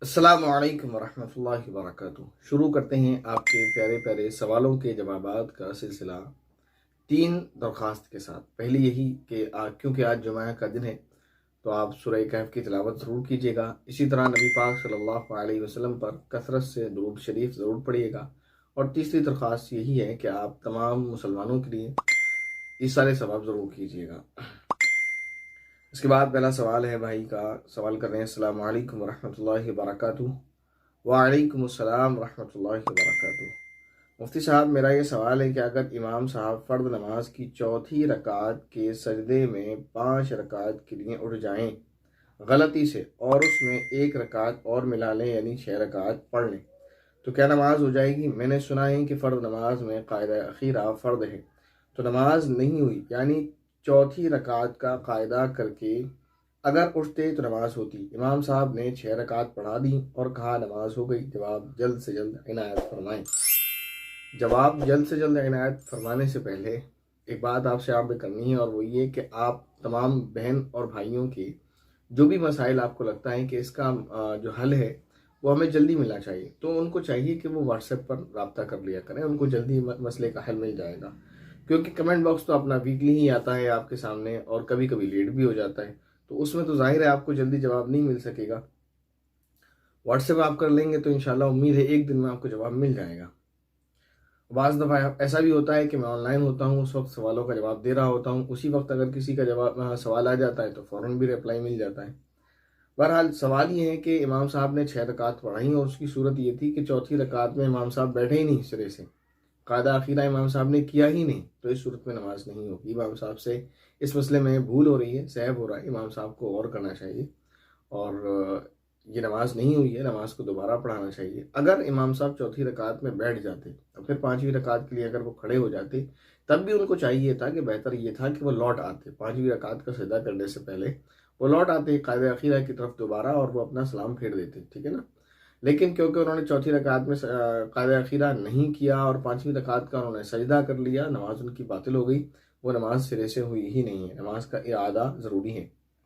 السلام علیکم ورحمۃ اللہ وبرکاتہ۔ شروع کرتے ہیں آپ کے پیارے پیارے سوالوں کے جوابات کا سلسلہ 3 درخواست کے ساتھ۔ پہلی یہی کہ کیونکہ آج جمعہ کا دن ہے تو آپ سورہ کہف کی تلاوت ضرور کیجیے گا۔ اسی طرح نبی پاک صلی اللہ علیہ وسلم پر کثرت سے درود شریف ضرور پڑھیے گا۔ اور تیسری درخواست یہی ہے کہ آپ تمام مسلمانوں کے لیے ایصال ثواب ضرور کیجیے گا۔ اس کے بعد پہلا سوال ہے بھائی کا، سوال کر رہے ہیں السلام علیکم ورحمۃ اللہ وبرکاتہ۔ وعلیکم السلام ورحمۃ اللہ وبرکاتہ۔ مفتی صاحب، میرا یہ سوال ہے کہ اگر امام صاحب فرض نماز کی چوتھی رکعت کے سجدے میں 5 رکعت کے لیے اٹھ جائیں غلطی سے اور اس میں 1 رکعت اور ملا لیں یعنی 6 رکعت پڑھ لیں تو کیا نماز ہو جائے گی؟ میں نے سنا ہے کہ فرض نماز میں قاعدہ اخیرہ فرض ہے تو نماز نہیں ہوئی، یعنی چوتھی رکعت کا قاعدہ کر کے اگر اٹھتے تو نماز ہوتی۔ امام صاحب نے 6 رکعت پڑھا دی اور کہا نماز ہو گئی۔ جواب جلد سے جلد عنایت فرمائیں۔ جواب جلد سے جلد عنایت فرمانے سے پہلے ایک بات آپ سے آپ نے کرنی ہے، اور وہ یہ کہ آپ تمام بہن اور بھائیوں کے جو بھی مسائل آپ کو لگتا ہے کہ اس کا جو حل ہے وہ ہمیں جلدی ملنا چاہیے، تو ان کو چاہیے کہ وہ واٹس ایپ پر رابطہ کر لیا کریں، ان کو جلدی مسئلے کا حل مل جائے گا۔ کیونکہ کمنٹ باکس تو اپنا ویکلی ہی آتا ہے آپ کے سامنے، اور کبھی کبھی لیٹ بھی ہو جاتا ہے، تو اس میں تو ظاہر ہے آپ کو جلدی جواب نہیں مل سکے گا۔ واٹس ایپ آپ کر لیں گے تو انشاءاللہ امید ہے ایک دن میں آپ کو جواب مل جائے گا۔ بعض دفعہ ایسا بھی ہوتا ہے کہ میں آن لائن ہوتا ہوں، اس وقت سوالوں کا جواب دے رہا ہوتا ہوں، اسی وقت اگر کسی کا سوال آ جاتا ہے تو فوراً بھی رپلائی مل جاتا ہے۔ بہرحال سوال یہ ہے کہ امام صاحب نے 6 رکعت پڑھائی اور اس کی صورت یہ تھی کہ چوتھی رکعت میں امام صاحب بیٹھے ہی نہیں سرے سے، قاعدہ اخیرہ امام صاحب نے کیا ہی نہیں، تو اس صورت میں نماز نہیں ہوگی۔ امام صاحب سے اس مسئلے میں بھول ہو رہی ہے، سہو ہو رہا ہے، امام صاحب کو غور کرنا چاہیے، اور یہ نماز نہیں ہوئی ہے، نماز کو دوبارہ پڑھانا چاہیے۔ اگر امام صاحب چوتھی رکعت میں بیٹھ جاتے اور پھر 5ویں رکعت کے لیے اگر وہ کھڑے ہو جاتے، تب بھی ان کو چاہیے تھا کہ بہتر یہ تھا کہ وہ لوٹ آتے، 5ویں رکعت کا سجدہ کرنے سے پہلے وہ لوٹ آتے قاعدہ اخیرہ کی طرف دوبارہ، اور وہ اپنا سلام پھیر دیتے، ٹھیک ہے نا۔ لیکن کیونکہ انہوں نے چوتھی رکعت میں قاعدہ اخیرہ نہیں کیا اور 5ویں رکعت کا انہوں نے سجدہ کر لیا، نماز ان کی باطل ہو گئی، وہ نماز سرے سے ہوئی ہی نہیں ہے، نماز کا اعادہ ضروری ہے۔